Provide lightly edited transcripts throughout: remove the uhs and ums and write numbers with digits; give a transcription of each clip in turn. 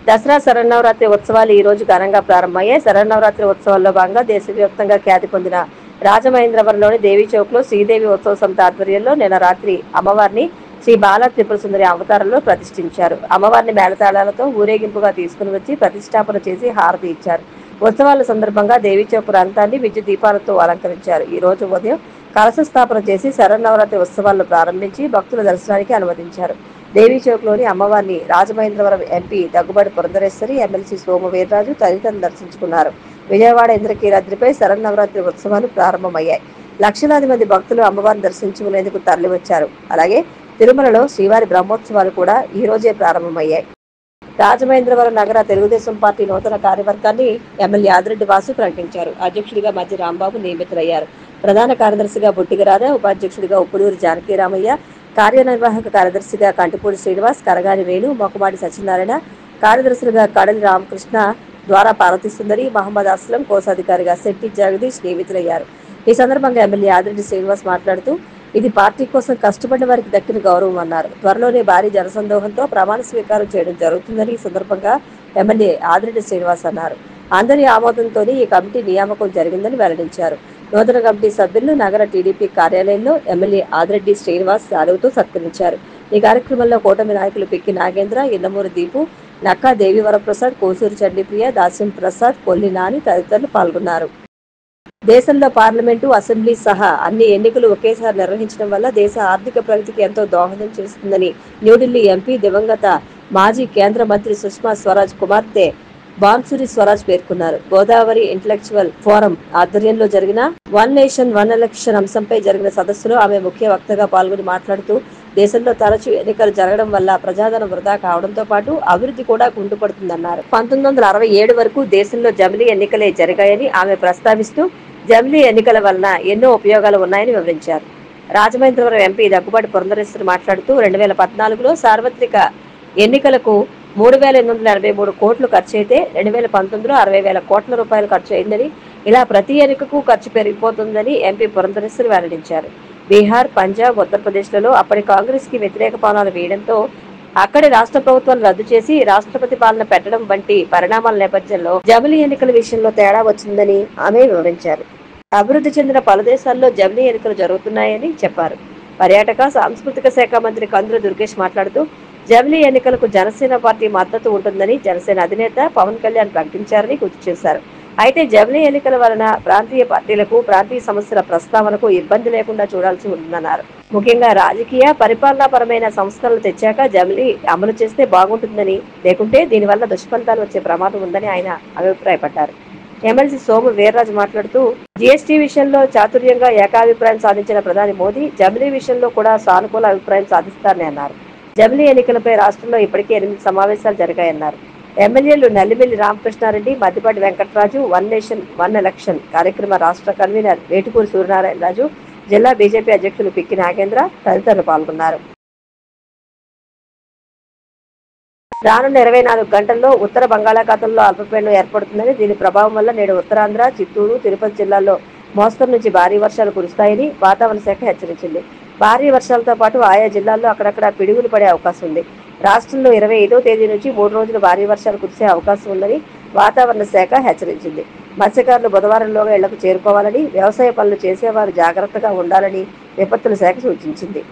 దసరా శరన్నవరాత్రి ఉత్సవాలు ఈ రోజు ఘనంగా ప్రారంభమయ్యాయి. శరన్నవరాత్రి ఉత్సవాల్లో భాగంగా దేశవ్యాప్తంగా ఖ్యాతి పొందిన రాజమహేంద్రవరంలోని దేవీ చౌక్ లో శ్రీదేవి ఉత్సవ సమితి ఆధ్వర్యంలో నిన్న రాత్రి అమ్మవారిని శ్రీ బాల త్రిపుర సుందరి అవతారంలో ప్రతిష్ఠించారు. అమ్మవారిని మేళతాళాలతో ఊరేగింపుగా తీసుకుని వచ్చి ప్రతిష్టాపన చేసి హారతి ఇచ్చారు. ఉత్సవాల సందర్భంగా దేవీ చౌక్ ప్రాంతాన్ని విద్యుత్ దీపాలతో అలంకరించారు. ఈ రోజు ఉదయం కలశ స్థాపన చేసి శరన్నవరాత్రి ఉత్సవాలను ప్రారంభించి భక్తుల దర్శనానికి అనుమతించారు. దేవీ చౌక్ లోని అమ్మవారిని రాజమహేంద్రవరం ఎంపీ దగ్గుబాటి పురంధరేశ్వరి, ఎమ్మెల్సీ సోము వీర్రాజు తదితరులు దర్శించుకున్నారు. విజయవాడ ఇంద్రకీలాద్రిపై శరన్నవరాత్రి ఉత్సవాలు ప్రారంభమయ్యాయి. లక్షలాది మంది భక్తులు అమ్మవారిని దర్శించుకునేందుకు తరలివచ్చారు. అలాగే తిరుమలలో శ్రీవారి బ్రహ్మోత్సవాలు కూడా ఈ రోజే ప్రారంభమయ్యాయి. రాజమహేంద్రవరం నగర తెలుగుదేశం పార్టీ నూతన కార్యవర్గాన్ని ఎమ్మెల్యే ఆదిరెడ్డి వాసు ప్రకటించారు. అధ్యక్షుడిగా మధ్య రాంబాబు నియమితులయ్యారు. ప్రధాన కార్యదర్శిగా బుట్టిగరాధ, ఉపాధ్యక్షుడిగా ఉప్పులూరి జానకీరామయ్య, కార్యనిర్వాహక కార్యదర్శిగా కంటిపూడి శ్రీనివాస్, కరగాని వేణు, మొక్కమాడి సత్యనారాయణ, కార్యదర్శులుగా కడలి రామకృష్ణ, ద్వారా పార్వతీ సుందరి, మహమ్మద్ అస్లం, కోశాధికారిగా శెట్టి జగదీష్ నియమితులయ్యారు. ఈ సందర్భంగా ఎమ్మెల్యే ఆదిరెడ్డి శ్రీనివాస్ మాట్లాడుతూ ఇది పార్టీ కోసం కష్టపడిన వారికి దక్కిన గౌరవం అన్నారు. త్వరలోనే భారీ జనసందోహంతో ప్రమాణ స్వీకారం చేయడం జరుగుతుందని ఈ సందర్భంగా ఎమ్మెల్యే ఆదిరెడ్డి శ్రీనివాస్ అన్నారు. అందరి ఆమోదంతోనే ఈ కమిటీ నియామకం జరిగిందని వెల్లడించారు. నూతన కమిటీ సభ్యులను నగర టీడీపీ కార్యాలయంలో ఎమ్మెల్యే ఆదిరెడ్డి శ్రీనివాస్ శాలువతో సత్కరించారు. ఈ కార్యక్రమంలో కూటమి నాయకులు పిక్కి నాగేంద్ర, ఇన్నమూరి దీపు, నక్కా దేవివరప్రసాద్, కోసూరు చండీప్రియ, దాస్యం ప్రసాద్, కొల్లి నాని తదితరులు పాల్గొన్నారు. దేశంలో పార్లమెంటు, అసెంబ్లీ సహా అన్ని ఎన్నికలు ఒకేసారి నిర్వహించడం వల్ల దేశ ఆర్థిక ప్రగతికి ఎంతో దోహదం చేస్తుందని న్యూఢిల్లీ ఎంపీ, దివంగత మాజీ కేంద్ర మంత్రి సుష్మా స్వరాజ్ కుమార్తె బాన్సురి స్వరాజ్ పేర్కొన్నారు. గోదావరి ఇంటలెక్చువల్ ఫోరం ఆధ్వర్యంలో జరిగిన వన్ నేషన్ వన్ ఎలక్షన్ అంశంపై జరిగిన సదస్సులో ఆమె ముఖ్య వక్తగా పాల్గొని మాట్లాడుతూ దేశంలో తరచూ ఎన్నికలు జరగడం వల్ల ప్రజాధనం వృధా కావడంతో పాటు అభివృద్ధి కూడా కుంటుపడుతుందన్నారు. 1967 వరకు దేశంలో జమిలీ ఎన్నికలే జరిగాయని ఆమె ప్రస్తావిస్తూ జమిలీ ఎన్నికల వలన ఎన్నో ఉపయోగాలు ఉన్నాయని వివరించారు. రాజమహేంద్రవరం ఎంపీ దగ్గుబాటి పురంధరేశ్వరి మాట్లాడుతూ 2014లో సార్వత్రిక ఎన్నికలకు 3,883 కోట్లు ఖర్చు అయితే 2019లో 60,000 కోట్ల రూపాయలు ఖర్చు అయిందని, ఇలా ప్రతి ఎన్నికకు ఖర్చు పెరిగిపోతుందని ఎంపీ పురంధరేశ్వరి వెల్లడించారు. బీహార్, పంజాబ్, ఉత్తరప్రదేశ్లలో అప్పటి కాంగ్రెస్ కి వ్యతిరేక పాలన వేయడంతో అక్కడి రాష్ట్ర ప్రభుత్వాలు రద్దు చేసి రాష్ట్రపతి పాలన పెట్టడం వంటి పరిణామాల నేపథ్యంలో జమిలీ ఎన్నికల విషయంలో తేడా వచ్చిందని ఆమె వివరించారు. అభివృద్ధి చెందిన పలు దేశాల్లో జమిలీ ఎన్నికలు జరుగుతున్నాయని చెప్పారు. పర్యాటక, సాంస్కృతిక శాఖ మంత్రి కందుల దుర్గేష్ మాట్లాడుతూ జమిలీ ఎన్నికలకు జనసేన పార్టీ మద్దతు ఉంటుందని జనసేన అధినేత పవన్ కళ్యాణ్ ప్రకటించారని గుర్తు చేశారు. అయితే జమిలీ ఎన్నికల వలన ప్రాంతీయ పార్టీలకు ప్రాంతీయ సమస్యల ప్రస్తావనకు ఇబ్బంది లేకుండా చూడాల్సి ఉంటుందన్నారు. ముఖ్యంగా రాజకీయ, పరిపాలనాపరమైన సంస్కరణలు తెచ్చాక జమిలీ అమలు చేస్తే బాగుంటుందని, లేకుంటే దీనివల్ల దుష్ఫలితాలు వచ్చే ప్రమాదం ఉందని ఆయన అభిప్రాయపడ్డారు. ఎమ్మెల్సీ సోము వీర్రాజు మాట్లాడుతూ జీఎస్టీ విషయంలో చాతుర్యంగా ఏకాభిప్రాయం సాధించిన ప్రధాని మోదీ జమిలీ విషయంలో కూడా సానుకూల అభిప్రాయం సాధిస్తారని అన్నారు. జమిలీ ఎన్నికలపై రాష్ట్రంలో ఇప్పటికే 8 సమావేశాలు జరిగాయన్నారు. ఎమ్మెల్యేలు Nallimilli Ramakrishnareddy, Maddipati Venkataraju, one nation one election కార్యక్రమ రాష్ట్ర కన్వీనర్ వేటుకూరి సూర్యనారాయణరాజు, జిల్లా బీజేపీ అధ్యక్షులు పిక్కి నాగేంద్ర తదితరులు పాల్గొన్నారు. రానున్న 24 గంటల్లో ఉత్తర బంగాళాఖాతంలో అల్పపీడనం ఏర్పడుతుందని, దీని ప్రభావం వల్ల నేడు ఉత్తరాంధ్ర, చిత్తూరు, తిరుపతి జిల్లాల్లో మోస్తరు నుంచి భారీ వర్షాలు కురుస్తాయని వాతావరణ శాఖ హెచ్చరించింది. భారీ వర్షాలతో పాటు ఆయా జిల్లాల్లో అక్కడక్కడ పిడుగులు పడే అవకాశం ఉంది. రాష్ట్రంలో 25వ తేదీ నుంచి 3 రోజులు భారీ వర్షాలు కురిసే అవకాశం ఉందని వాతావరణ శాఖ హెచ్చరించింది. మత్స్యకారులు బుధవారంలోగా ఇళ్లకు చేరుకోవాలని, వ్యవసాయ పనులు చేసేవారు జాగ్రత్తగా ఉండాలని విపత్తుల శాఖ సూచించింది.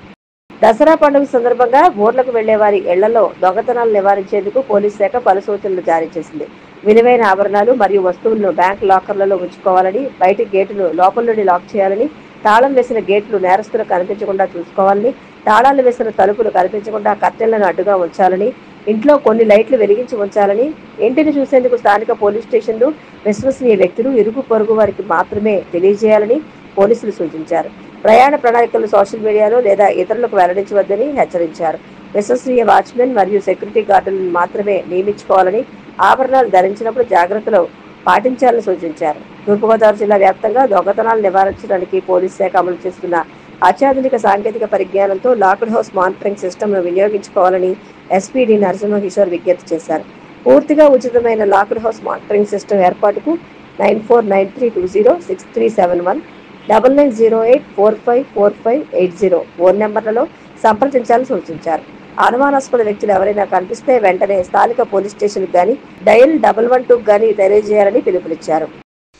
దసరా పండుగ సందర్భంగా ఊర్లకు వెళ్లే వారి ఇళ్లలో దొంగతనాలు నివారించేందుకు పోలీస్ శాఖ పలు సూచనలు జారీ చేసింది. విలువైన ఆభరణాలు మరియు వస్తువులను బ్యాంక్ లాకర్లలో ఉంచుకోవాలని, బయటి గేటును లోపల నుండి లాక్ చేయాలని, తాళం వేసిన గేట్లు నేరస్తులకు కనిపించకుండా చూసుకోవాలని, తాళాలు వేసిన తలుపులు కనిపించకుండా కర్టెన్లను అడ్డుగా ఉంచాలని, ఇంట్లో కొన్ని లైట్లు వెలిగించి ఉంచాలని, ఇంటిని చూసేందుకు స్థానిక పోలీస్ స్టేషన్లు విశ్వసనీయ వ్యక్తులు, ఇరుగు పొరుగు వారికి మాత్రమే తెలియజేయాలని పోలీసులు సూచించారు. ప్రయాణ ప్రణాళికలు సోషల్ మీడియాలో లేదా ఇతరులకు వెల్లడించవద్దని హెచ్చరించారు. విశ్వసనీయ వాచ్మెన్ మరియు సెక్యూరిటీ గార్డులను మాత్రమే నియమించుకోవాలని, ఆభరణాలు ధరించినప్పుడు జాగ్రత్తలు పాటించాలని సూచించారు. తూర్పుగోదావరి జిల్లా వ్యాప్తంగా దొంగతనాలు నివారించడానికి పోలీస్ శాఖ అమలు చేస్తున్న అత్యాధునిక సాంకేతిక పరిజ్ఞానంతో లాక్డ్ హౌస్ మానిటరింగ్ సిస్టమ్ను వినియోగించుకోవాలని ఎస్పీ డి నరసింహకిషోర్ విజ్ఞప్తి చేశారు. పూర్తిగా ఉచితమైన లాక్డ్ హౌస్ మానిటరింగ్ సిస్టమ్ ఏర్పాటుకు 9493206371 9908454580 ఫోన్ నెంబర్లలో సంప్రదించాలని సూచించారు. అనుమానాస్పద వ్యక్తులు ఎవరైనా కనిపిస్తే వెంటనే స్థానిక పోలీస్ స్టేషన్కి గాని డయల్ 112 గాని తెలియజేయాలని పిలుపునిచ్చారు.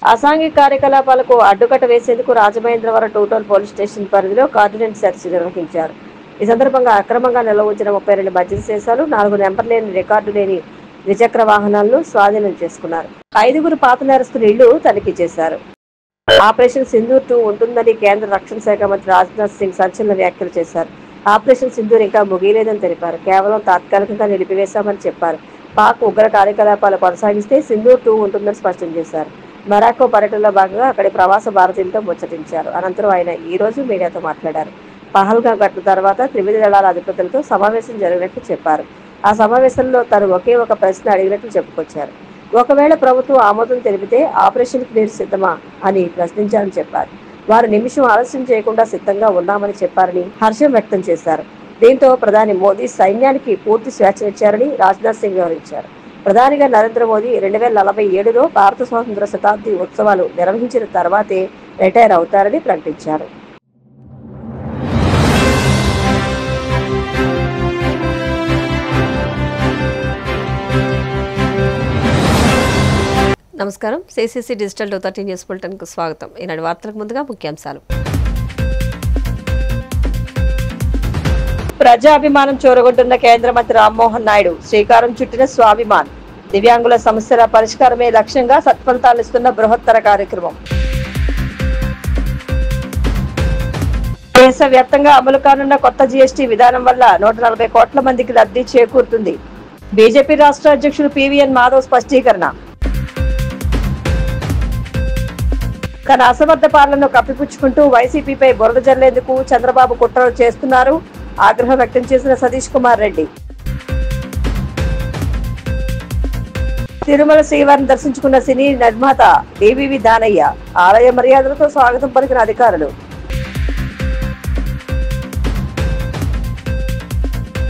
అసాంఘిక కార్యకలాపాలకు అడ్డుకట్ట వేసేందుకు రాజమహేంద్రవరం 2 టౌన్ పోలీస్ స్టేషన్ పరిధిలో కార్డినెన్స్ సెర్చ్ నిర్వహించారు. ఈ సందర్భంగా అక్రమంగా నిల్వ ఉంచిన 32 మద్యం సీసాలు, 4 నెంబర్ లేని రికార్డు లేని ద్విచక్ర వాహనాలను స్వాధీనం చేసుకున్నారు. 5 పాత నేరస్తుల ఇళ్లు తనిఖీ చేశారు. ఆపరేషన్ సింధూర్ 2 ఉంటుందని కేంద్ర రక్షణ శాఖ మంత్రి రాజ్నాథ్ సింగ్ సంచలన వ్యాఖ్యలు చేశారు. ఆపరేషన్ సింధూర్ ఇంకా ముగియలేదని తెలిపారు. కేవలం తాత్కాలికంగా నిలిపివేశామని చెప్పారు. పాక్ ఉగ్ర కార్యకలాపాలు కొనసాగిస్తే సింధూర్ 2 ఉంటుందని స్పష్టం చేశారు. మొరాకో పర్యటనలో భాగంగా అక్కడి ప్రవాస భారతీయులతో ముచ్చటించారు. అనంతరం ఆయన ఈ రోజు మీడియాతో మాట్లాడారు. పహల్గాం ఘటన తర్వాత త్రివిధ దళాల అధిపతులతో సమావేశం జరిగినట్లు చెప్పారు. ఆ సమావేశంలో తాను ఒకే ఒక ప్రశ్న అడిగినట్లు చెప్పుకొచ్చారు. ఒకవేళ ప్రభుత్వం ఆమోదం తెలిపితే ఆపరేషన్కి మీరు సిద్ధమా అని ప్రశ్నించారని చెప్పారు. వారు నిమిషం ఆలస్యం చేయకుండా సిద్ధంగా ఉన్నామని చెప్పారని హర్షం వ్యక్తం చేశారు. దీంతో ప్రధాని మోదీ సైన్యానికి పూర్తి స్వేచ్ఛనిచ్చారని రాజ్నాథ్ సింగ్ వివరించారు. ప్రధానిగా నరేంద్ర మోదీ 2047లో భారత స్వాతంత్ర శతాబ్ది ఉత్సవాలు నిర్వహించిన తర్వాతే రిటైర్ అవుతారని ప్రకటించారు. నమస్కారం. సిసిసి డిజిటల్ 230 న్యూస్ బులెటిన్ కు స్వాగతం. ఈనాటి వార్తలకు ముందుగా ముఖ్యాంశాలు. ప్రజాభిమానం చూరగొంటున్న కేంద్ర మంత్రి రామ్మోహన్ నాయుడు శ్రీకారం చుట్టిన స్వాభిమాన్. దివ్యాంగుల సమస్యల పరిష్కారమే లక్ష్యంగా సత్ఫలితాలిస్తున్న బృహత్తర కార్యక్రమం. దేశవ్యాప్తంగా అమలు కానున్న కొత్త జీఎస్టీ విధానం వల్ల 140 కోట్ల మందికి లబ్ధి చేకూరుతుంది. బీజేపీ రాష్ట్ర అధ్యక్షుడు పివిఎన్ మాధవ్ స్పష్టీకరణ. తన అసమర్థ పాలనను కప్పిపుచ్చుకుంటూ వైసీపీపై బురద జల్లేందుకు చంద్రబాబు కుట్రలు చేస్తున్నారు. ఆగ్రహం వ్యక్తం చేసిన సతీష్ కుమార్ రెడ్డి. తిరుమల శ్రీవారిని దర్శించుకున్న సినీ నిర్మాత డివివి దానయ్య. ఆలయ మర్యాదలతో స్వాగతం పలికిన అధికారులు.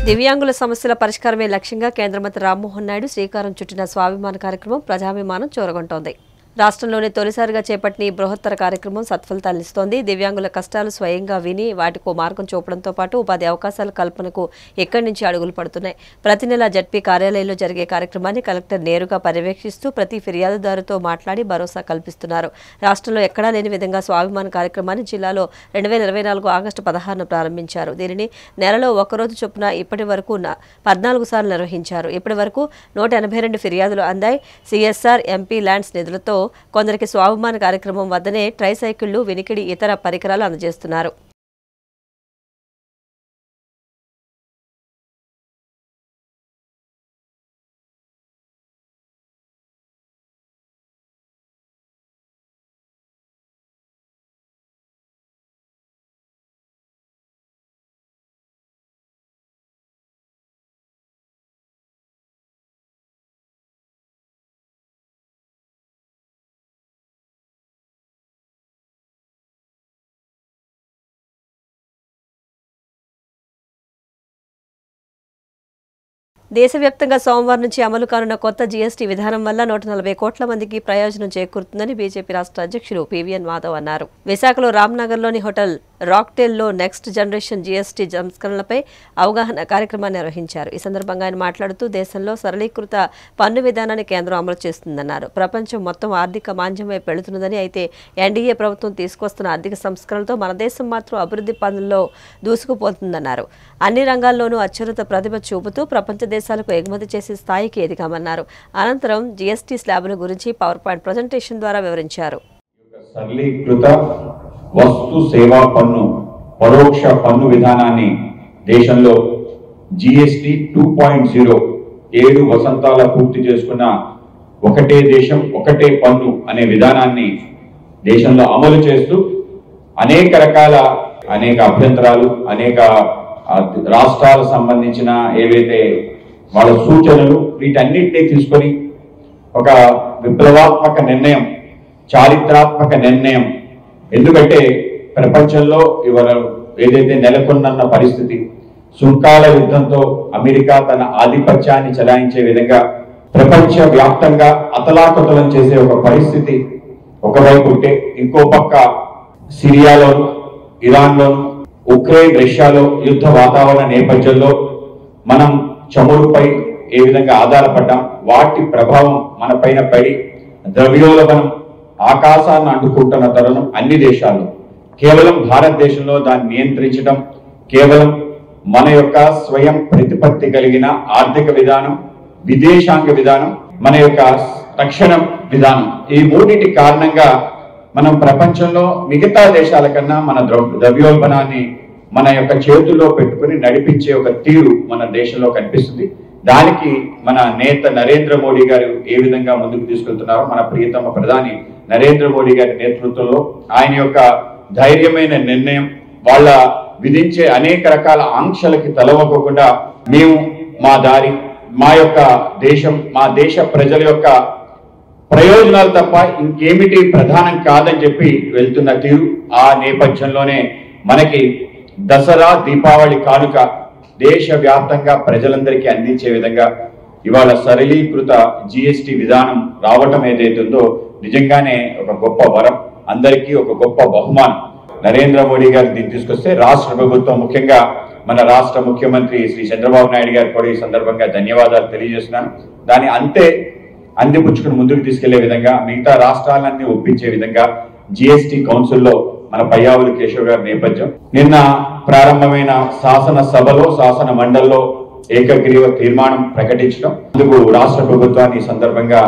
దివ్యాంగుల సమస్యల పరిష్కారమే లక్ష్యంగా కేంద్ర మంత్రి రామ్మోహన్ నాయుడు శ్రీకారం చుట్టిన స్వాభిమాన కార్యక్రమం ప్రజాభిమానం చూరగొంటోంది. రాష్ట్రంలోనే తొలిసారిగా చేపట్టిన ఈ బృహత్తర కార్యక్రమం సత్ఫలితాలనిస్తోంది. దివ్యాంగుల కష్టాలు స్వయంగా విని వాటికో మార్గం చూపడంతో పాటు ఉపాధి అవకాశాల కల్పనకు ఎక్కడి నుంచి అడుగులు పడుతున్నాయి. ప్రతి నెల జడ్పీ కార్యాలయంలో జరిగే కార్యక్రమాన్ని కలెక్టర్ నేరుగా పర్యవేక్షిస్తూ ప్రతి ఫిర్యాదుదారుతో మాట్లాడి భరోసా కల్పిస్తున్నారు. రాష్ట్రంలో ఎక్కడా లేని విధంగా స్వాభిమాన కార్యక్రమాన్ని జిల్లాలో 2024 ఆగస్టు 16న ప్రారంభించారు. దీనిని నెలలో ఒకరోజు చొప్పున ఇప్పటి వరకు 14 సార్లు నిర్వహించారు. ఇప్పటి వరకు 182 ఫిర్యాదులు అందాయి. సిఎస్ఆర్ ఎంపీ ల్యాండ్స్ నిధులతో కొందరికి స్వాభిమాన కార్యక్రమం వద్దనే ట్రైసైకిళ్లు, వినికిడి, ఇతర పరికరాలు అందజేస్తున్నారు. దేశవ్యాప్తంగా సోమవారం నుంచి అమలు కానున్న కొత్త జీఎస్టీ విధానం వల్ల 140 కోట్ల మందికి ప్రయోజనం చేకూరుతుందని బీజేపీ రాష్ట్ర అధ్యక్షుడు పివిఎన్ మాధవ్ అన్నారు. విశాఖలో రామ్నగర్లోని హోటల్ రాక్టెల్లో నెక్స్ట్ జనరేషన్ జీఎస్టీ సంస్కరణలపై అవగాహన కార్యక్రమాన్ని నిర్వహించారు. ఈ సందర్భంగా ఆయన మాట్లాడుతూ దేశంలో సరళీకృత పన్ను విధానాన్ని కేంద్రం అమలు చేస్తుందన్నారు. ప్రపంచం మొత్తం ఆర్థిక మాంద్యం వైపు వెళుతున్నదని, అయితే ఎన్డీఏ ప్రభుత్వం తీసుకొస్తున్న ఆర్థిక సంస్కరణలతో మన దేశం మాత్రం అభివృద్ధి పనుల్లో దూసుకుపోతుందన్నారు. అన్ని రంగాల్లోనూ అత్యున్నత ప్రతిభ చూపుతూ ప్రపంచ దేశాలకు ఎగుమతి చేసే స్థాయికి ఎదిగామన్నారు. అనంతరం జీఎస్టీ స్లాబుల గురించి పవర్ పాయింట్ ప్రజెంటేషన్ ద్వారా వివరించారు. సరళీకృత వస్తు సేవా పన్ను పరోక్ష పన్ను విధానాన్ని దేశంలో జీఎస్టీ 2.0 7 వసంతాల పూర్తి చేసుకున్న ఒకటే దేశం ఒకటే పన్ను అనే విధానాన్ని దేశంలో అమలు చేస్తూ అనేక అభ్యంతరాలు, అనేక రాష్ట్రాలకు సంబంధించిన ఏవైతే వాళ్ళ సూచనలు, వీటన్నిటినీ తీసుకొని ఒక విప్లవాత్మక నిర్ణయం, చారిత్రాత్మక నిర్ణయం. ఎందుకంటే ప్రపంచంలో ఇవాళ ఏదైతే నెలకొన్న పరిస్థితి, సుంకాల యుద్ధంతో అమెరికా తన ఆధిపత్యాన్ని చెలాయించే విధంగా ప్రపంచ వ్యాప్తంగా అతలాకుతలం చేసే ఒక పరిస్థితి ఒకవైపు ఉంటే, ఇంకో పక్క సిరియాలోను, ఇరాన్లోను, ఉక్రెయిన్, రష్యాలో యుద్ధ వాతావరణ నేపథ్యంలో మనం చమురుపై ఏ విధంగా ఆధారపడ్డాం, వాటి ప్రభావం మన పైన పడి ద్రవ్యోల్బణం ఆకాశాన్ని అంటుకుంటున్న తరుణం అన్ని దేశాల్లో, కేవలం భారతదేశంలో దాన్ని నియంత్రించడం కేవలం మన యొక్క స్వయం ప్రతిపత్తి కలిగిన ఆర్థిక విధానం, విదేశాంగ విధానం, మన యొక్క రక్షణ విధానం, ఈ మూడింటి కారణంగా మనం ప్రపంచంలో మిగతా దేశాల కన్నా మన ద్రవ్యోల్బణాన్ని మన యొక్క చేతుల్లో పెట్టుకుని నడిపించే ఒక తీరు మన దేశంలో కనిపిస్తుంది. దానికి మన నేత నరేంద్ర మోడీ గారు ఏ విధంగా ముందుకు తీసుకెళ్తున్నారో, మన ప్రియతమ ప్రధాని నరేంద్ర మోడీ గారి నేతృత్వంలో ఆయన యొక్క ధైర్యమైన నిర్ణయం, వాళ్ళ విధించే అనేక రకాల ఆంక్షలకి తలవకుండా మేము మా దారి, మా యొక్క దేశం, మా దేశ ప్రజల యొక్క ప్రయోజనాలు తప్ప ఇంకేమిటి ప్రధానం కాదని చెప్పి వెళ్తున్న తీరు, ఆ నేపథ్యంలోనే మనకి దసరా దీపావళి కానుక దేశవ్యాప్తంగా ప్రజలందరికీ అందించే విధంగా ఇవాళ సరళీకృత జిఎస్టి విధానం రావటం ఏదైతుందో నిజంగానే ఒక గొప్ప వరం, అందరికీ ఒక గొప్ప బహుమానం. నరేంద్ర మోడీ గారు దీన్ని తీసుకొస్తే రాష్ట్ర ప్రభుత్వం, ముఖ్యంగా మన రాష్ట్ర ముఖ్యమంత్రి శ్రీ చంద్రబాబు నాయుడు గారు కూడా ఈ సందర్భంగా ధన్యవాదాలు తెలియజేస్తున్నాను. దాన్ని అందిపుచ్చుకుని ముందుకు తీసుకెళ్లే విధంగా, మిగతా రాష్ట్రాలన్నీ ఒప్పించే విధంగా జిఎస్టి కౌన్సిల్లో మన పయ్యావుల కేశవ్ గారి నేపథ్యం, నిన్న ప్రారంభమైన శాసన మండలిలో ఏకగ్రీవ తీర్మానం ప్రకటించడం, అందుకు రాష్ట్ర ప్రభుత్వాన్ని ఈ సందర్భంగా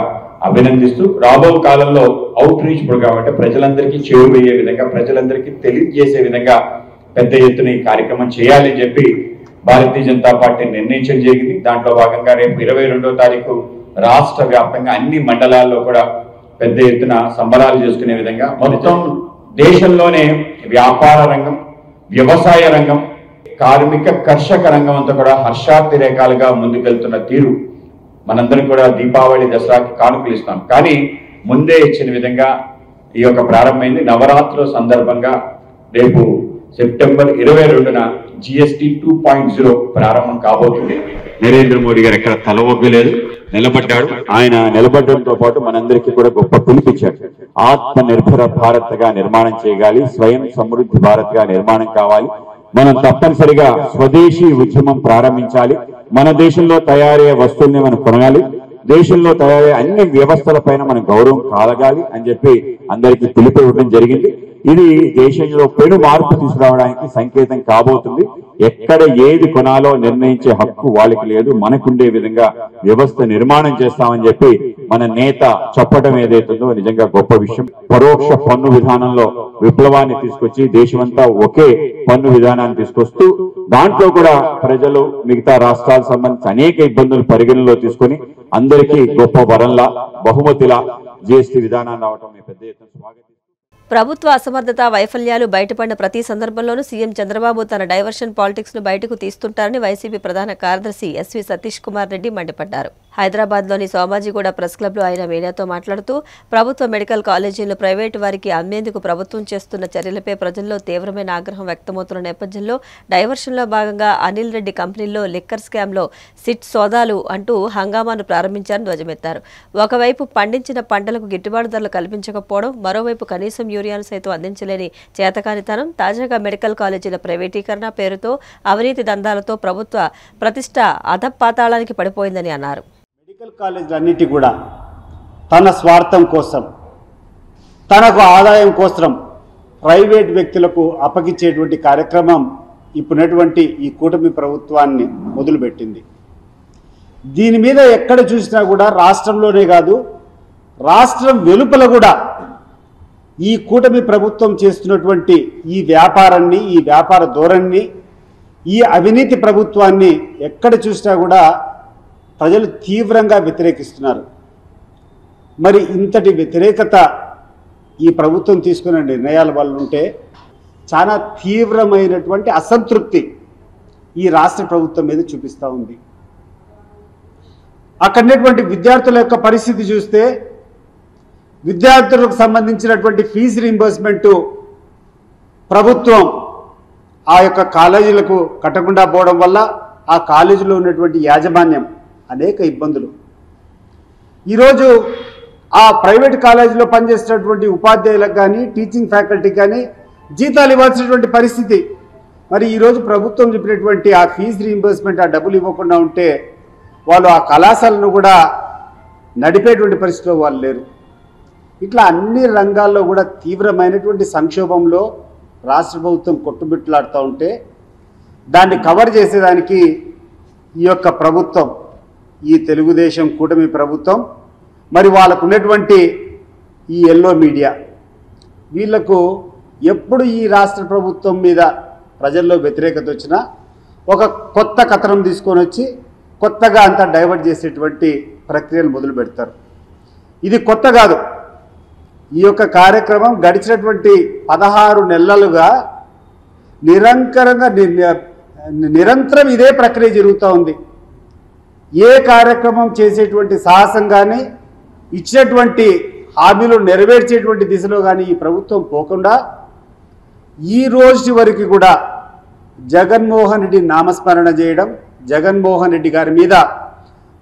అభినందిస్తూ రాబో కాలంలో అవుట్ రీచ్ ప్రోగ్రామ్ అంటే ప్రజలందరికీ చేరువయ్యే విధంగా, ప్రజలందరికీ తెలియజేసే విధంగా పెద్ద ఎత్తున ఈ కార్యక్రమం చేయాలని చెప్పి భారతీయ జనతా పార్టీ నిర్ణయించడం జరిగింది. దాంట్లో భాగంగా రేపు 22వ తారీఖు రాష్ట్ర వ్యాప్తంగా అన్ని మండలాల్లో కూడా పెద్ద ఎత్తున సంబరాలు చేసుకునే విధంగా మొత్తం దేశంలోనే వ్యాపార రంగం, వ్యవసాయ రంగం, కార్మిక కర్షక రంగం అంతా కూడా హర్షాతిరేకాలుగా ముందుకెళ్తున్న తీరు మనందరం కూడా దీపావళి దసరాకి కానుకలు ఇస్తాం. కానీ ముందే ఇచ్చిన విధంగా ఈ యొక్క ప్రారంభమైంది. నవరాత్రుల సందర్భంగా రేపు సెప్టెంబర్ 22న జిఎస్టి 2.0 ప్రారంభం కాబోతుంది. నరేంద్ర మోడీ గారు ఎక్కడ తలవొగ్గలేదు, నిలబడ్డాడు. ఆయన నిలబడడంతో పాటు మనందరికీ కూడా గొప్ప పిలుపిచ్చాడు. ఆత్మ నిర్భర భారత్ గా నిర్మాణం చేయగాలి, స్వయం సమృద్ధి భారత్ గా నిర్మాణం కావాలి. మనం తప్పనిసరిగా స్వదేశీ ఉద్యమం ప్రారంభించాలి. మన దేశంలో తయారయ్యే వస్తువుల్ని మనం కొనాలి, దేశంలో తయారయ్యే అన్ని వ్యవస్థల పైన మన గౌరవం కలగాలి అని చెప్పి అందరికీ పిలుపు ఇవ్వడం జరిగింది. ఇది దేశంలో పెను మార్పు తీసుకురావడానికి సంకేతం కాబోతుంది. ఎక్కడ ఏది కొనాలో నిర్ణయించే హక్కు వాళ్ళకి లేదు, మనకుండే విధంగా వ్యవస్థ నిర్మాణం చేస్తామని చెప్పి మన నేత చెప్పడం ఏదైతుందో నిజంగా గొప్ప విషయం. పరోక్ష పన్ను విధానంలో విప్లవాన్ని తీసుకొచ్చి దేశమంతా ఒకే పన్ను విధానాన్ని తీసుకొస్తూ దాంట్లో కూడా ప్రజలు, మిగతా రాష్ట్రాలకు సంబంధించి అనేక ఇబ్బందులు పరిగణనలో తీసుకొని అందరికీ గొప్ప వరంలా, బహుమతిలా జిఎస్టి విధానాన్ని రావటం పెద్ద ఎత్తున స్వాగతం. ప్రభుత్వ అసమర్థత, వైఫల్యాలు బయటపడిన ప్రతి సందర్భంలోనూ సీఎం చంద్రబాబు తన డైవర్షన్ పాలిటిక్స్ ను బయటకు తీస్తుంటారని వైసీపీ ప్రధాన కార్యదర్శి ఎస్వి సతీష్ కుమార్ రెడ్డి మండిపడ్డారు. హైదరాబాద్లోని సోమాజిగూడ ప్రెస్ క్లబ్లో ఆయన మీడియాతో మాట్లాడుతూ ప్రభుత్వ మెడికల్ కాలేజీలను ప్రైవేటు వారికి అమ్మేందుకు ప్రభుత్వం చేస్తున్న చర్యలపై ప్రజల్లో తీవ్రమైన ఆగ్రహం వ్యక్తమవుతున్న నేపథ్యంలో డైవర్షన్లో భాగంగా అనిల్ రెడ్డి కంపెనీల్లో లిక్కర్ స్కామ్లో సిట్ సోదాలు అంటూ హంగామాను ప్రారంభించారని ధ్వజమెత్తారు. ఒకవైపు పండించిన పంటలకు గిట్టుబాటు ధరలు కల్పించకపోవడం, మరోవైపు కనీసం యూరియాను సైతం అందించలేని చేతకానితనం, తాజాగా మెడికల్ కాలేజీల ప్రైవేటీకరణ పేరుతో అవినీతి దందాలతో ప్రభుత్వ ప్రతిష్ట అధపాతాళానికి పడిపోయిందని అన్నారు. మెడికల్ కాలేజీలన్నిటి కూడా తన స్వార్థం కోసం, తనకు ఆదాయం కోసం ప్రైవేట్ వ్యక్తులకు అప్పగించేటువంటి కార్యక్రమం ఇప్పుడున్నటువంటి ఈ కూటమి ప్రభుత్వాన్ని మొదలుపెట్టింది. దీని మీద ఎక్కడ చూసినా కూడా రాష్ట్రంలోనే కాదు, రాష్ట్రం వెలుపల కూడా ఈ కూటమి ప్రభుత్వం చేస్తున్నటువంటి ఈ వ్యాపారాన్ని, ఈ వ్యాపార ధోరణిని, ఈ అవినీతి ప్రభుత్వాన్ని ఎక్కడ చూసినా కూడా ప్రజలు తీవ్రంగా వ్యతిరేకిస్తున్నారు. మరి ఇంతటి వ్యతిరేకత ఈ ప్రభుత్వం తీసుకున్న నిర్ణయాల వల్ల ఉంటే చాలా తీవ్రమైనటువంటి అసంతృప్తి ఈ రాష్ట్ర ప్రభుత్వం మీద చూపిస్తూ ఉంది. అక్కడటువంటి విద్యార్థుల యొక్క పరిస్థితి చూస్తే విద్యార్థులకు సంబంధించినటువంటి ఫీజు రీయింబర్స్మెంట్ ప్రభుత్వం ఆ యొక్క కాలేజీలకు కట్టకుండా పోవడం వల్ల ఆ కాలేజీలో ఉన్నటువంటి యాజమాన్యం అనేక ఇబ్బందులు. ఈరోజు ఆ ప్రైవేట్ కాలేజీలో పనిచేసేటటువంటి ఉపాధ్యాయులకు కానీ, టీచింగ్ ఫ్యాకల్టీ కానీ జీతాలు ఇవ్వాల్సినటువంటి పరిస్థితి. మరి ఈరోజు ప్రభుత్వం చెప్పినటువంటి ఆ ఫీజు రీయింబర్స్మెంట్, ఆ డబ్బులు ఇవ్వకుండా ఉంటే వాళ్ళు ఆ కళాశాలను కూడా నడిపేటువంటి పరిస్థితిలో వాళ్ళు లేరు. ఇట్లా అన్ని రంగాల్లో కూడా తీవ్రమైనటువంటి సంక్షోభంలో రాష్ట్ర ప్రభుత్వం కొట్టుబిట్లాడుతూ ఉంటే దాన్ని కవర్ చేసేదానికి ఈ యొక్క ప్రభుత్వం, ఈ తెలుగుదేశం కూటమి ప్రభుత్వం, మరి వాళ్ళకు ఉన్నటువంటి ఈ ఎల్లో మీడియా, వీళ్లకు ఎప్పుడు ఈ రాష్ట్ర ప్రభుత్వం మీద ప్రజల్లో వ్యతిరేకత వచ్చినా ఒక కొత్త కథనం తీసుకొని వచ్చి కొత్తగా అంతా డైవర్ట్ చేసేటువంటి ప్రక్రియలు మొదలు పెడతారు. ఇది కొత్త కాదు. ఈ యొక్క కార్యక్రమం గడిచినటువంటి 16 నెలలుగా నిరంతరం ఇదే ప్రక్రియ జరుగుతూ ఉంది. ఏ కార్యక్రమం చేసేటువంటి సాహసం కానీ, ఇచ్చినటువంటి హామీలు నెరవేర్చేటువంటి దిశలో కానీ ఈ ప్రభుత్వం పోకుండా ఈ రోజు వరకు కూడా జగన్మోహన్ రెడ్డి నామస్మరణ చేయడం, జగన్మోహన్ రెడ్డి గారి మీద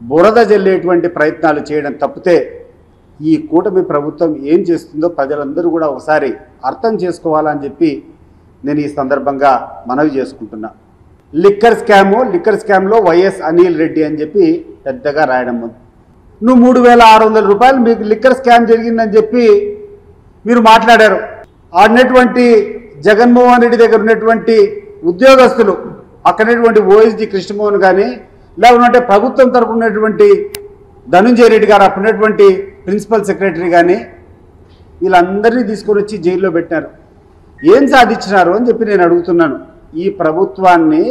బురద జల్లేటువంటి ప్రయత్నాలు చేయడం తప్పితే ఈ కూటమి ప్రభుత్వం ఏం చేస్తుందో ప్రజలందరూ కూడా ఒకసారి అర్థం చేసుకోవాలని చెప్పి నేను ఈ సందర్భంగా మనవి చేసుకుంటున్నా. లిక్కర్ స్కామ్లో వైఎస్ అనిల్ రెడ్డి అని చెప్పి పెద్దగా రాయడం ఉంది. నువ్వు 3600 రూపాయలు మీకు లిక్కర్ స్కామ్ జరిగిందని చెప్పి మీరు మాట్లాడారు. ఆడినటువంటి జగన్మోహన్ రెడ్డి దగ్గర ఉన్నటువంటి ఉద్యోగస్తులు, అక్కడటువంటి ఓఎస్డి కృష్ణమోహన్ కానీ, లేకుంటే ప్రభుత్వం తరపున ఉన్నటువంటి ధనుంజయ రెడ్డి గారు, అప్పుడున్నటువంటి ప్రిన్సిపల్ సెక్రటరీ కానీ, వీళ్ళందరినీ తీసుకొని వచ్చి జైల్లో పెట్టినారు. ఏం సాధించినారు అని చెప్పి నేను అడుగుతున్నాను. ఈ ప్రభుత్వాన్ని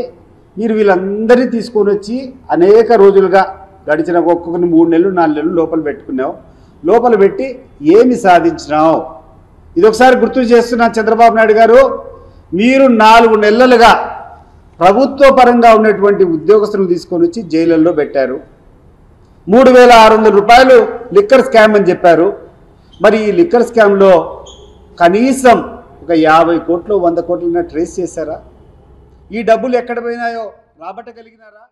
మీరు వీళ్ళందరినీ తీసుకొని వచ్చి అనేక రోజులుగా గడిచిన ఒక్కొక్కరిని 3 నెలలు 4 నెలలు లోపల పెట్టుకున్నావు. లోపల పెట్టి ఏమి సాధించినావు? ఇది ఒకసారి గుర్తు చేస్తున్నా చంద్రబాబు నాయుడు గారు. మీరు 4 నెలలుగా ప్రభుత్వ పరంగా ఉన్నటువంటి ఉద్యోగస్తులను తీసుకొని వచ్చి జైళ్ళల్లో పెట్టారు. 3600 రూపాయలు లిక్కర్ స్కామ్ అని చెప్పారు. మరి ఈ లిక్కర్ స్కామ్లో కనీసం ఒక 50 కోట్లు 100 కోట్లైనా ట్రేస్ చేశారా? ఈ డబ్బులు ఎక్కడ పోయినాయో రాబట్టగలిగినారా?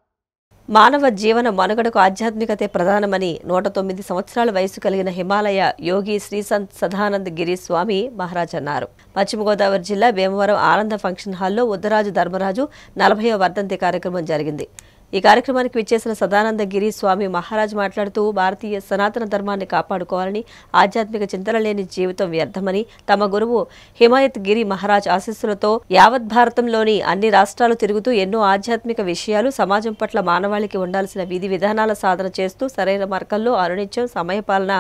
మానవ జీవన మనుగడకు ఆధ్యాత్మికతే ప్రధానమని 109 సంవత్సరాల వయసు కలిగిన హిమాలయ యోగి శ్రీ సంత్ సదానంద గిరి స్వామి మహారాజ్ అన్నారు. పశ్చిమ గోదావరి జిల్లా భీమవరం ఆనంద ఫంక్షన్ హాల్లో ఉద్దరాజు ధర్మరాజు 40వ వర్ధంతి కార్యక్రమం జరిగింది. ఈ కార్యక్రమానికి విచ్చేసిన సదానంద గిరి స్వామి మహారాజ్ మాట్లాడుతూ భారతీయ సనాతన ధర్మాన్ని కాపాడుకోవాలని, ఆధ్యాత్మిక చింతన లేని జీవితం వ్యర్థమని, తమ గురువు హిమాయత్ గిరి మహారాజ్ ఆశీస్సులతో యావత్ భారతంలోని అన్ని రాష్ట్రాలు తిరుగుతూ ఎన్నో ఆధ్యాత్మిక విషయాలు, సమాజం పట్ల మానవాళికి ఉండాల్సిన విధి విధానాల సాధన చేస్తూ సరైన మార్గంలో అనునిత్యం సమయపాలన,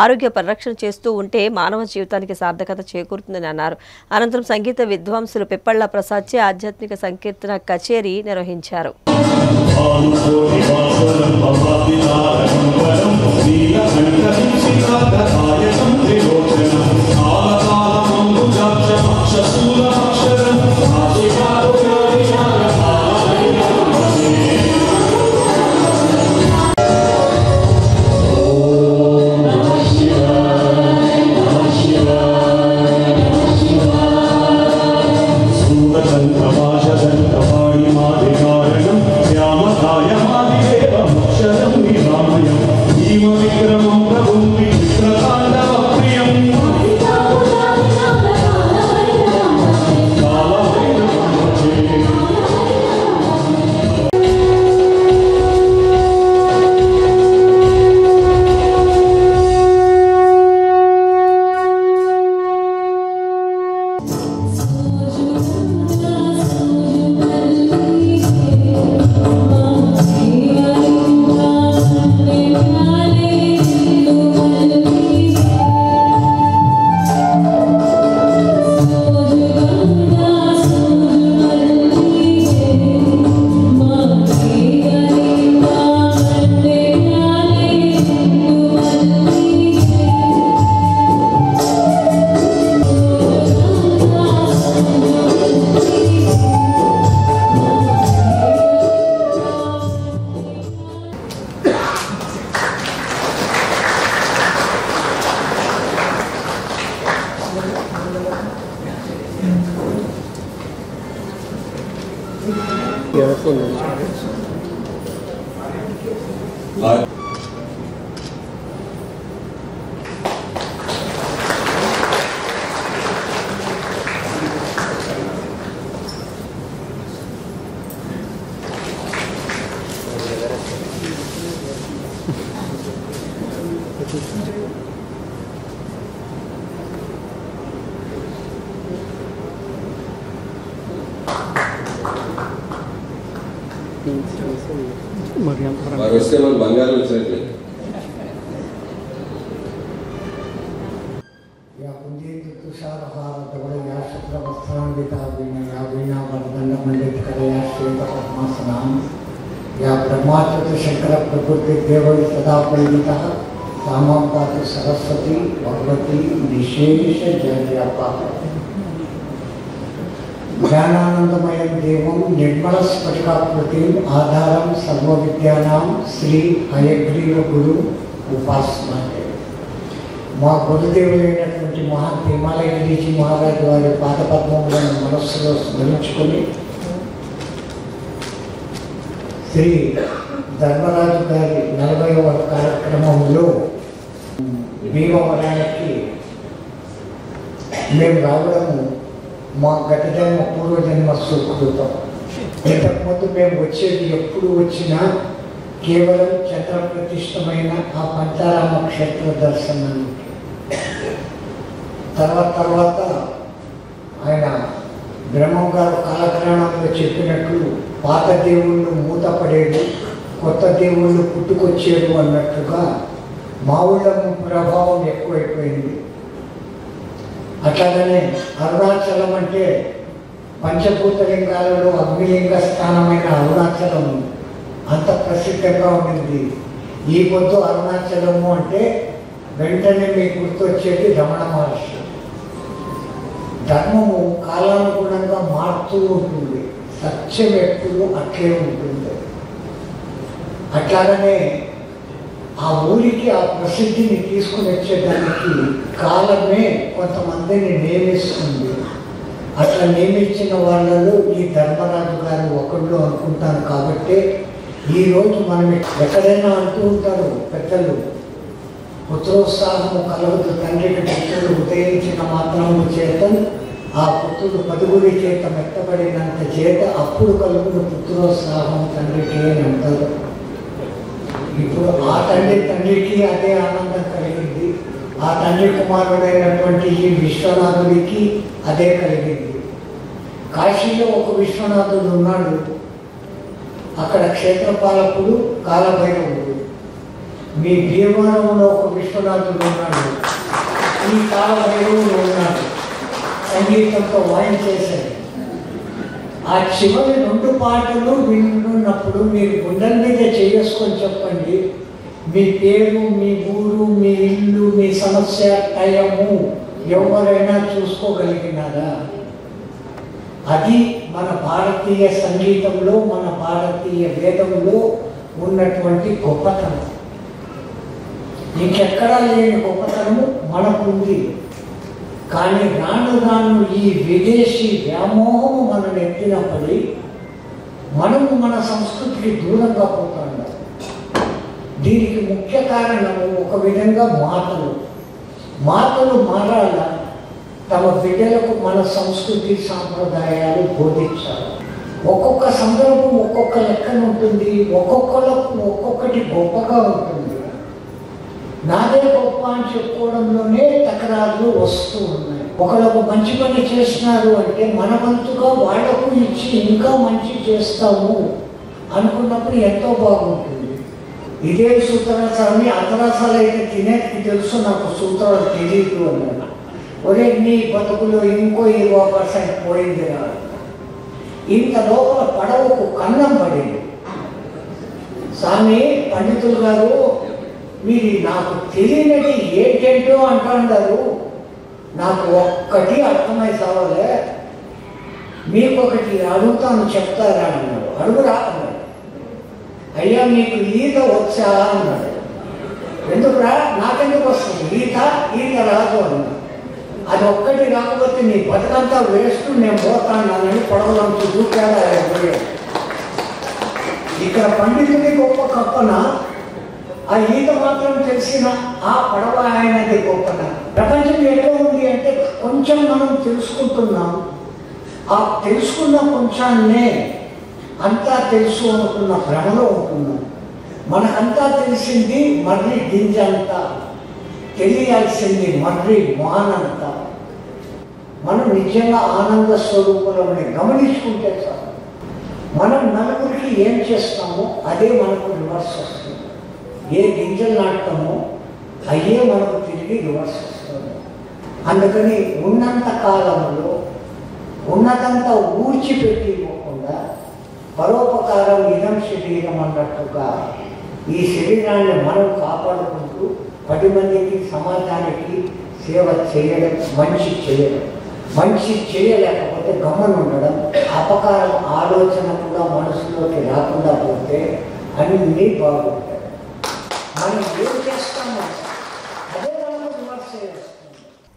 ఆరోగ్య పరిరక్షణ చేస్తూ ఉంటే మానవ జీవితానికి సార్థకత చేకూరుతుందని అన్నారు. అనంతరం సంగీత విద్వాంసులు పిప్పళ్ల ప్రసాద్ చే ఆధ్యాత్మిక సంకీర్తన కచేరీ నిర్వహించారు. వారు వస్తే మన బంగారం వచ్చినట్లే. या ब्रह्माच्युत शंकर प्रकृति देवै सदा परिणिता सामां पातु सरस्वती भगवती विशेष जयपाः ज्ञानानंदमयं देवं निर्मलस्फटिकाकृतिम् आधारं सर्वविद्यानां श्री हयग्रीव गुरु उपासमाते మా గురుదేవులైనటువంటి మహా హిమాలయ గిరిజీ మహారాజు వారి పాదపద్మములను మనస్సులో స్మరించుకొని శ్రీ ధర్మరాజు గారి 40వ కార్యక్రమంలో భీమవరానికి మేము రావడము మా గత జన్మ పూర్వజన్మ సుకృతం. ఇంతకుముందు మేము వచ్చేది ఎప్పుడు వచ్చినా కేవలం చంద్ర ప్రతిష్టమైన ఆ పంచారామ క్షేత్ర దర్శనానికి. తర్వాత ఆయన బ్రహ్మం గారు కాలగ్రహణంలో చెప్పినట్లు పాత దేవుళ్ళు మూతపడేది, కొత్త దేవుళ్ళు పుట్టుకొచ్చేది అన్నట్లుగా మా ఊళ్ళ ప్రభావం ఎక్కువైపోయింది. అట్లాగనే అరుణాచలం అంటే పంచభూతలింగాలలో అగ్నిలింగ స్థానమైన అరుణాచలం అంత ప్రసిద్ధంగా ఉండింది. ఈ పొద్దు అరుణాచలము అంటే వెంటనే మీకు గుర్తొచ్చేది రమణ మహర్షి. ధర్మము కాలానుగుణంగా మారుతూ ఉంటుంది, సత్యం ఎప్పుడు అట్లే ఉంటుంది. అట్లాగనే ఆ ఊరికి ఆ ప్రసిద్ధిని తీసుకుని వచ్చేదానికి కాలమే కొంతమందిని నియమిస్తుంది. అట్లా నియమించిన వాళ్ళలో ఈ ధర్మరాజు గారు ఒకళ్ళు అనుకుంటాను. కాబట్టి ఈరోజు మనం ఎక్కడైనా అంటూ ఉంటారు పెద్దలు, పుత్రోత్సాహము కలగదు తండ్రికి పుత్రుడు ఉదయించిన మాత్రము చేత ఆ పుత్రుడు పదుగురి చేత మెత్తబడినంత చేత అప్పుడు కలుగును పుత్రోత్సాహం తండ్రికి అని అంటారు. ఇప్పుడు ఆ తండ్రికి అదే ఆనందం కలిగింది. ఆ తండ్రి కుమారుడైనటువంటి ఈ విశ్వనాథుడికి అదే కలిగింది. కాశీలో ఒక విశ్వనాథుడు ఉన్నాడు. అక్కడ క్షేత్రపాలకుడు కాలభైరవుడు. మీ భీమవరంలో ఒక విశ్వనాథుడు ఉన్నాడు. ఈ కాలభైరవుడు ఉన్నాడు. సంగీతంతో వాయించేశాడు. ఆ చివరి 2 పాటలు వింటున్నప్పుడు మీరు గుండెల మీద చేసుకొని చెప్పండి, మీ పేరు, మీ ఊరు, మీ ఇల్లు, మీ సమస్య, టైము ఎవరైనా చూసుకోగలిగినారా? అది మన భారతీయ సంగీతంలో, మన భారతీయ వేదంలో ఉన్నటువంటి గొప్పతనం. ఇంకెక్కడా లేని గొప్పతనము మనకుంది. కానీ రాను రాను ఈ విదేశీ వ్యామోహము మనం ఎత్తినప్పటి మనము మన సంస్కృతికి దూరంగా పోతున్నాం. దీనికి ముఖ్య కారణము ఒక విధంగా మాటలు మారాల, తమ బిడ్డలకు మన సంస్కృతి సాంప్రదాయాలు బోధించాలి. ఒక్కొక్క సందర్భం ఒక్కొక్క లెక్కన ఉంటుంది, ఒక్కొక్కలకు ఒక్కొక్కటి గొప్పగా ఉంటుంది. నాదే గొప్ప అని చెప్పుకోవడంలోనే తకరాలు వస్తూ ఉన్నాయి. ఒకళ్ళకు మంచి పని చేసినారు అంటే మన వంతుగా వాళ్లకు ఇచ్చి ఇంకా మంచి చేస్తాము అనుకున్నప్పుడు ఎంతో బాగుంటుంది. ఇదే సూత్రాసాన్ని అతరాసాలు అయితే తినేది తెలుసు, నాకు సూత్రాలు తెలియదు అన్నాడు. ఒరే నీ బతుకులో ఇంకో 20% పోయింది రాదు. ఇంత లోపల పడవకు కన్నం పడింది. స్వామి పండితులు గారు మీరు నాకు తెలియనిది ఏంటేంటో అంటారు, నాకు ఒక్కటి అర్థమై సావలే, మీకొకటి అడుగుతాను చెప్తారా అన్నాడు. అడుగురా అన్నాడు. అయ్యా మీకు ఈత వచ్చా అన్నాడు. ఎందుకురా? నాకెందుకు వస్తుంది ఈత రాదు అన్నాడు. అది ఒక్కటి రాకపోతే నీ బతుకంతా వేస్ట్, నేను పోతానని పడవలంటూ దూకాడు. ఇక్కడ పండితుడి గొప్ప కప్పన, ఆ ఈత మాత్రం తెలిసిన ఆ పడవ ఆయనది గొప్పన. ప్రపంచం ఎట్లా ఉంది అంటే కొంచెం మనం తెలుసుకుంటున్నాం. ఆ తెలుసుకున్న కొంచాన్నే అంతా తెలుసు అనుకున్న భ్రమలో ఉంటున్నాం. మనకంతా తెలిసింది మర్రి గింజ అంతా. తెలియాల్సింది మర్రి మానంత. మనం నిజంగా ఆనంద స్వరూపులని గమనించుకుంటే చాలు. మనం నలుగురికి ఏం చేస్తామో అదే మనకు రివర్స్ వస్తుంది. ఏ గింజలు నాటుతామో అయ్యే మనకు తిరిగి రివర్స్ వస్తుంది. అందుకని ఉన్నంత కాలంలో ఉన్నదంతా ఊడ్చిపెట్టి ఇవ్వకుండా పరోపకారం ఇదం శరీరం అన్నట్టుగా ఈ శరీరాన్ని మనం కాపాడుకుంటూ 10 మందికి సమాజానికి సేవ చేయడం, మంచి చేయడం. మంచి చేయలేకపోతే గమనం ఉండడం, అపకారం ఆలోచన కూడా మనసులోకి రాకుండా పోతే అన్నీ బాగుంటాయి. మనం ఏం చేస్తామో అదే మనకు రివర్స్ చేస్తాం.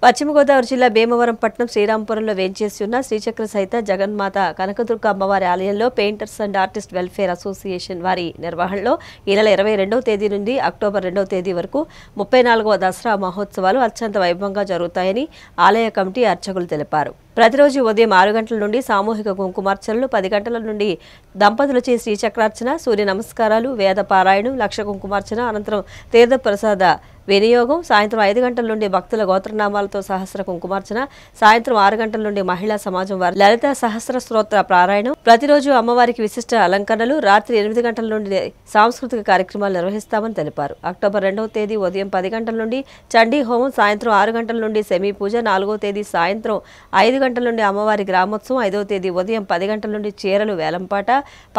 పశ్చిమ గోదావరి జిల్లా భీమవరం పట్టణం శ్రీరాంపురంలో వేంచేసి ఉన్న శ్రీచక్ర సహిత జగన్మాత కనకదుర్గ అమ్మవారి ఆలయంలో painters and artist welfare association వారి నిర్వహణలో ఈ నెల 22వ తేదీ నుండి అక్టోబర్ 2వ తేదీ వరకు 34వ దసరా మహోత్సవాలు అత్యంత వైభవంగా జరుగుతాయని ఆలయ కమిటీ అర్చకులు తెలిపారు. ప్రతిరోజు ఉదయం 6 గంటల నుండి సామూహిక కుంకుమార్చనలు, 10 గంటల నుండి దంపతులచే శ్రీచక్రార్చన, సూర్య నమస్కారాలు, వేద పారాయణం, లక్ష కుంకుమార్చన, అనంతరం తీర్థ ప్రసాద వినియోగం, సాయంత్రం 5 గంటల నుండి భక్తుల గోత్రనామాలతో సహస్ర కుంకుమార్చన, సాయంత్రం 6 గంటల నుండి మహిళా సమాజం వారి లలిత సహస్ర స్తోత్ర పారాయణం, ప్రతిరోజు అమ్మవారికి విశిష్ట అలంకరణలు, రాత్రి 8 గంటల నుండి సాంస్కృతిక కార్యక్రమాలు నిర్వహిస్తామని తెలిపారు. అక్టోబర్ 2వ తేదీ ఉదయం 10 గంటల నుండి చండీ హోమం, సాయంత్రం 6 గంటల నుండి సెమీ పూజ, 4వ తేదీ సాయంత్రం 5 గంటల నుండి అమ్మవారి గ్రామోత్సవం, 5వ తేదీ ఉదయం 10 గంటల నుండి చీరలు వేలంపాట,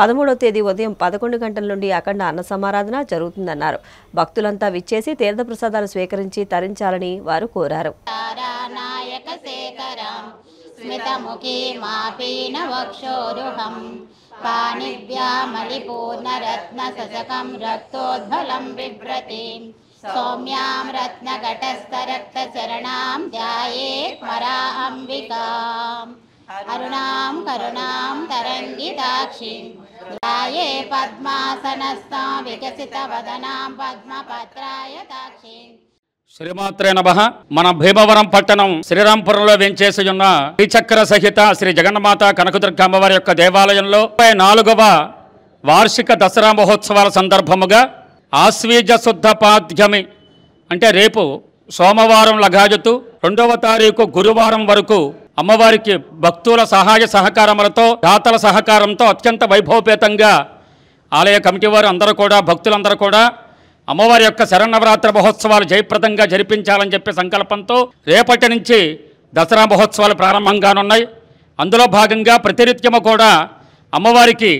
13వ తేదీ ఉదయం 11 గంటల నుండి అఖండ అన్న సమారాధన జరుగుతుందన్నారు. భక్తులంతా విచ్చేసి తీర్థ ప్రసాదాలు స్వీకరించి తరించాలని వారు కోరారు. సౌమ్యాం రత్నఘటస్థరక్తచరణాం ధ్యాయేత్ పరాంబికాం అరుణాం కరుణాం తరంగితాక్షిం ధ్యాయే పద్మాసనస్థాం వికసితవదనాం పద్మపత్రాయతాక్షిం. శ్రీమాత్రే నమః. మన భీమవరం పట్టణం శ్రీరాంపురంలో వెంచేసి ఉన్న శ్రీచక్ర సహిత శ్రీ జగన్మాత కనకదుర్గ అమ్మవారి యొక్క దేవాలయంలో 34వ వార్షిక దసరా మహోత్సవాల సందర్భముగా ఆశ్వీజ శుద్ధ పాద్యమి అంటే రేపు సోమవారం లగాజతు 2వ తారీఖు గురువారం వరకు అమ్మవారికి భక్తుల సహాయ సహకారములతో, దాతల సహకారంతో అత్యంత వైభవపేతంగా ఆలయ కమిటీ వారు అందరూ కూడా, భక్తులందరూ కూడా అమ్మవారి యొక్క శరన్నవరాత్రి మహోత్సవాలు జయప్రదంగా జరిపించాలని చెప్పే సంకల్పంతో రేపటి నుంచి దసరా మహోత్సవాలు ప్రారంభంగానున్నాయి. అందులో భాగంగా ప్రతినిత్యము కూడా అమ్మవారికి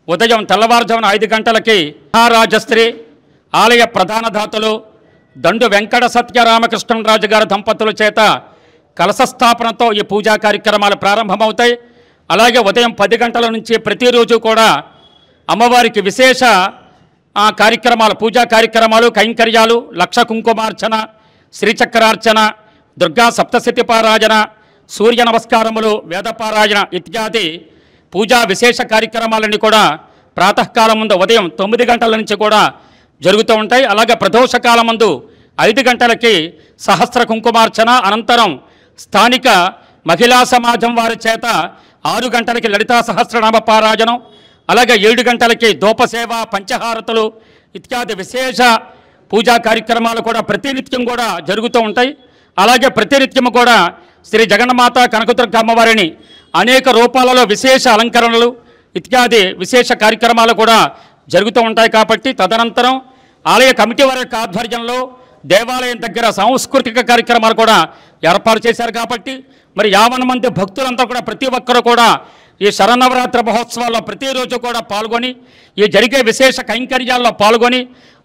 ఉదయం తెల్లవారుజామున 5 గంటలకి మహారాజశ్రీ ఆలయ ప్రధాన దాతలు దండు వెంకట సత్యరామకృష్ణరాజు గారి దంపతుల చేత కలశస్థాపనతో ఈ పూజా కార్యక్రమాలు ప్రారంభమవుతాయి. అలాగే ఉదయం 10 గంటల నుంచి ప్రతిరోజు కూడా అమ్మవారికి విశేష కార్యక్రమాలు, పూజా కార్యక్రమాలు, కైంకర్యాలు, లక్ష కుంకుమార్చన, శ్రీచక్రార్చన, దుర్గా సప్తశతి పారాయణ, సూర్య నమస్కారములు, వేదపారాయణ ఇత్యాది పూజా విశేష కార్యక్రమాలన్నీ కూడా ప్రాతకాలం ముందు ఉదయం 9 గంటల నుంచి కూడా జరుగుతూ ఉంటాయి. అలాగే ప్రదోషకాలం ముందు 5 గంటలకి సహస్ర కుంకుమార్చన, అనంతరం స్థానిక మహిళా సమాజం వారి చేత 6 గంటలకి లలితా సహస్రనామ పారాయణం, అలాగే 7 గంటలకి దూపసేవ, పంచహారతులు ఇత్యాది విశేష పూజా కార్యక్రమాలు కూడా ప్రతినిత్యం కూడా జరుగుతూ ఉంటాయి. అలాగే ప్రతినిత్యం కూడా శ్రీ జగన్మాత కనకదుర్గ అమ్మవారిని అనేక రూపాలలో విశేష అలంకరణలు ఇత్యాది విశేష కార్యక్రమాలు కూడా జరుగుతూ ఉంటాయి. కాబట్టి తదనంతరం ఆలయ కమిటీ వారి యొక్క ఆధ్వర్యంలో దేవాలయం దగ్గర సాంస్కృతిక కార్యక్రమాలు కూడా ఏర్పాటు చేశారు. కాబట్టి మరి 50 మంది భక్తులంతా కూడా ప్రతి ఒక్కరూ కూడా ఈ శరన్నవరాత్రి మహోత్సవాల్లో ప్రతిరోజు కూడా పాల్గొని ఈ జరిగే విశేష కైంకర్యాల్లో పాల్గొని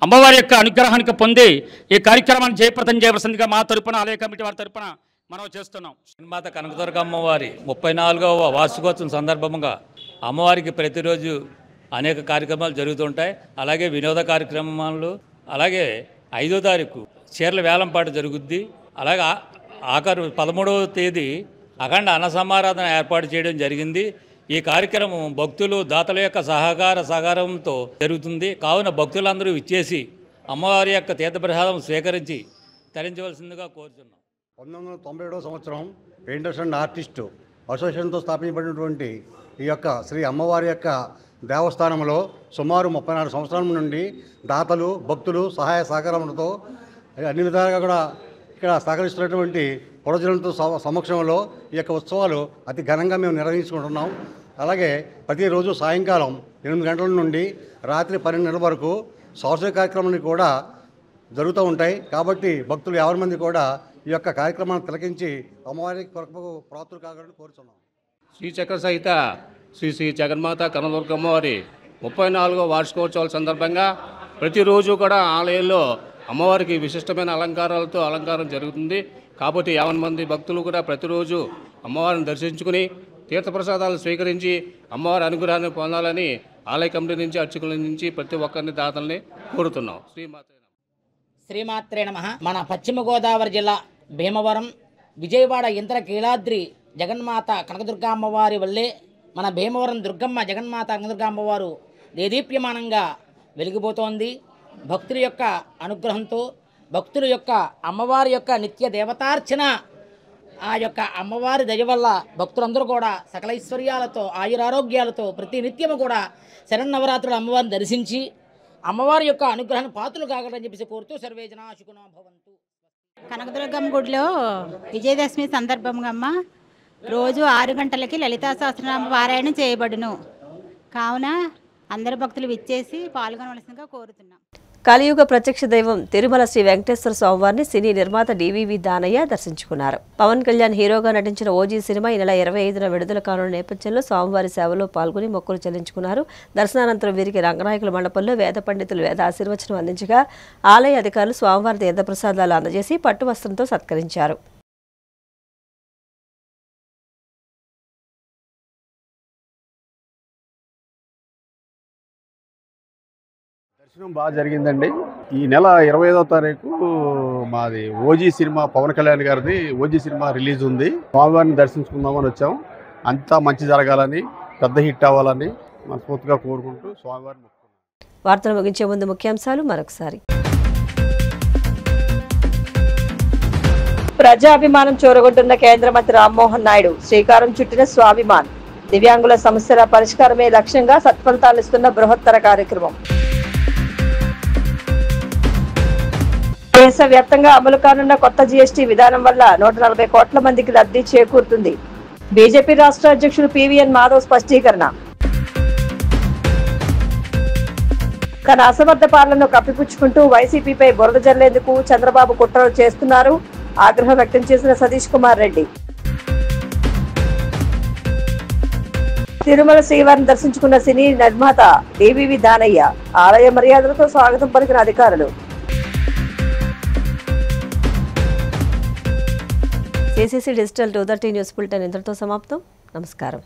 అమ్మవారి యొక్క అనుగ్రహానికి పొంది ఈ కార్యక్రమాన్ని జయప్రదం చేయవలసిందిగా మా తరపున ఆలయ కమిటీ వారి తరపున మనం చేస్తున్నాం. జగన్మాత కనకదుర్గ అమ్మవారి 34వ వార్షికోత్సవం సందర్భంగా అమ్మవారికి ప్రతిరోజు అనేక కార్యక్రమాలు జరుగుతుంటాయి. అలాగే వినోద కార్యక్రమాలు, అలాగే 5వ తారీఖు చీరల వేలంపాట జరుగుద్ది. అలాగే ఆఖరు 13వ తేదీ అఖండ అన్న సమారాధన ఏర్పాటు చేయడం జరిగింది. ఈ కార్యక్రమం భక్తులు, దాతల యొక్క సహకారంతో జరుగుతుంది. కావున భక్తులందరూ ఇచ్చేసి అమ్మవారి యొక్క తీర్థప్రసాదం స్వీకరించి తరించవలసిందిగా కోరుతున్నాం. 1997వ సంవత్సరం పెయింటర్స్ అండ్ ఆర్టిస్ట్ అసోసియేషన్తో స్థాపించబడినటువంటి ఈ యొక్క శ్రీ అమ్మవారి యొక్క దేవస్థానంలో సుమారు 34 సంవత్సరాల నుండి దాతలు, భక్తులు సహాయ సహకారములతో అన్ని విధాలుగా కూడా ఇక్కడ సహకరిస్తున్నటువంటి ప్రజలతో సమక్షంలో ఈ యొక్క ఉత్సవాలు అతి ఘనంగా మేము నిర్వహించుకుంటున్నాం. అలాగే ప్రతిరోజు సాయంకాలం 8 గంటల నుండి రాత్రి 12 వరకు సాంస్కృతిక కార్యక్రమాలు కూడా జరుగుతూ ఉంటాయి. కాబట్టి భక్తులు 50 మంది కూడా ఈ యొక్క కార్యక్రమాన్ని తిలకించి అమ్మవారి కొరకు ప్రాతులు కావాలని కోరుతున్నాం. శ్రీచక్ర సహిత శ్రీ శ్రీ జగన్మాత కనదుర్గమ్మవారి 34వ వార్షికోత్సవాల సందర్భంగా ప్రతిరోజు కూడా ఆలయంలో అమ్మవారికి విశిష్టమైన అలంకారాలతో అలంకారం జరుగుతుంది. కాబట్టి 50 మంది భక్తులు కూడా ప్రతిరోజు అమ్మవారిని దర్శించుకుని తీర్థప్రసాదాలను స్వీకరించి అమ్మవారి అనుగ్రహాన్ని పొందాలని ఆలయ కమిటీ నుంచి అర్చకుల నుంచి ప్రతి ఒక్కరిని దాతల్ని కోరుతున్నాం. శ్రీమాత్రే నమః. మన పశ్చిమ గోదావరి జిల్లా భీమవరం విజయవాడ ఇంద్రకీలాద్రి జగన్మాత కనకదుర్గా అమ్మవారి వల్లే మన భీమవరం దుర్గమ్మ జగన్మాత కనకదుర్గా అమ్మవారు దేదీప్యమానంగా వెలిగిపోతోంది. భక్తుల యొక్క అనుగ్రహంతో భక్తుల యొక్క అమ్మవారి యొక్క నిత్య దేవతార్చన ఆ యొక్క అమ్మవారి దయ వల్ల భక్తులందరూ కూడా సకల ఐశ్వర్యాలతో ఆయురారోగ్యాలతో ప్రతి నిత్యము కూడా శరన్నవరాత్రుల అమ్మవారిని దర్శించి అమ్మవారి యొక్క అనుగ్రహాన్ని పాత్రలు కాగలని చెప్పేసి కోరుతూ సర్వే జనా సుఖినో భవంతు. కనకదుర్గమ్మ గుడిలో విజయదశమి సందర్భంగా అమ్మ రోజు 6 గంటలకి లలితా సహస్రనామ పారాయణం చేయబడును. కావున అందరు భక్తులు విచ్చేసి పాల్గొనవలసిందిగా కోరుతున్నాం. కలియుగ ప్రత్యక్ష దైవం తిరుమల శ్రీ వెంకటేశ్వర స్వామివారిని సినీ నిర్మాత డివివి దానయ్య దర్శించుకున్నారు. పవన్ కళ్యాణ్ హీరోగా నటించిన ఓజీ సినిమా ఈ నెల 25న విడుదల కానున్న నేపథ్యంలో స్వామివారి సేవలో పాల్గొని మొక్కులు చెల్లించుకున్నారు. దర్శనానంతరం వీరికి రంగనాయకుల మండపంలో వేద పండితులు వేద ఆశీర్వచనం అందించగా ఆలయ అధికారులు స్వామివారి తీర్థప్రసాదాలు అందజేసి పట్టు వస్త్రంతో సత్కరించారు. దర్శనం బాగా జరిగిందండి. ఈ నెల 25వ తారీఖు మాది ఓజీ సినిమా పవన్ కళ్యాణ్ గారిది ఓజీ సినిమా రిలీజ్ ఉంది. స్వామివారిని దర్శించుకుందామని వచ్చాం. అంతా మంచి జరగాలని పెద్ద హిట్ అవ్వాలని మనస్ఫూర్తిగా కోరుకుంటూ స్వామివారిని మొక్కుతున్నాం. వార్తలు ముగించే ముందు ముఖ్యాంశాలు మరొకసారి. ప్రజాభిమానం చూరగొంటున్న కేంద్ర మంత్రి రామ్మోహన్ నాయుడు శ్రీకారం చుట్టిన స్వాభిమాన్. దివ్యాంగుల సమస్యల పరిష్కారమే లక్ష్యంగా సత్ఫలితాలిస్తున్న బృహత్తర కార్యక్రమం. దేశవ్యాప్తంగా అమలు కానున్న కొత్త జీఎస్టీ విధానం వల్ల 140 కోట్ల మందికి లబ్ధి చేకూరుతుంది. బీజేపీ రాష్ట్ర అధ్యక్షుడు పివిఎన్ మాధవ్ స్పష్టీకరణ. తన అసమర్థ పాలనను కప్పిపుచ్చుకుంటూ వైసీపీపై బురద జల్లేందుకు చంద్రబాబు కుట్రలు చేస్తున్నారు. ఆగ్రహం వ్యక్తం చేసిన సతీష్ కుమార్ రెడ్డి. తిరుమల శ్రీవారిని దర్శించుకున్న సినీ నిర్మాత డివివి దానయ్య. ఆలయ మర్యాదలతో స్వాగతం పలికిన అధికారులు. CCC డిజిటల్ 230 న్యూస్ బులెటిన్ ఇంతటితో సమాప్తం. నమస్కారం.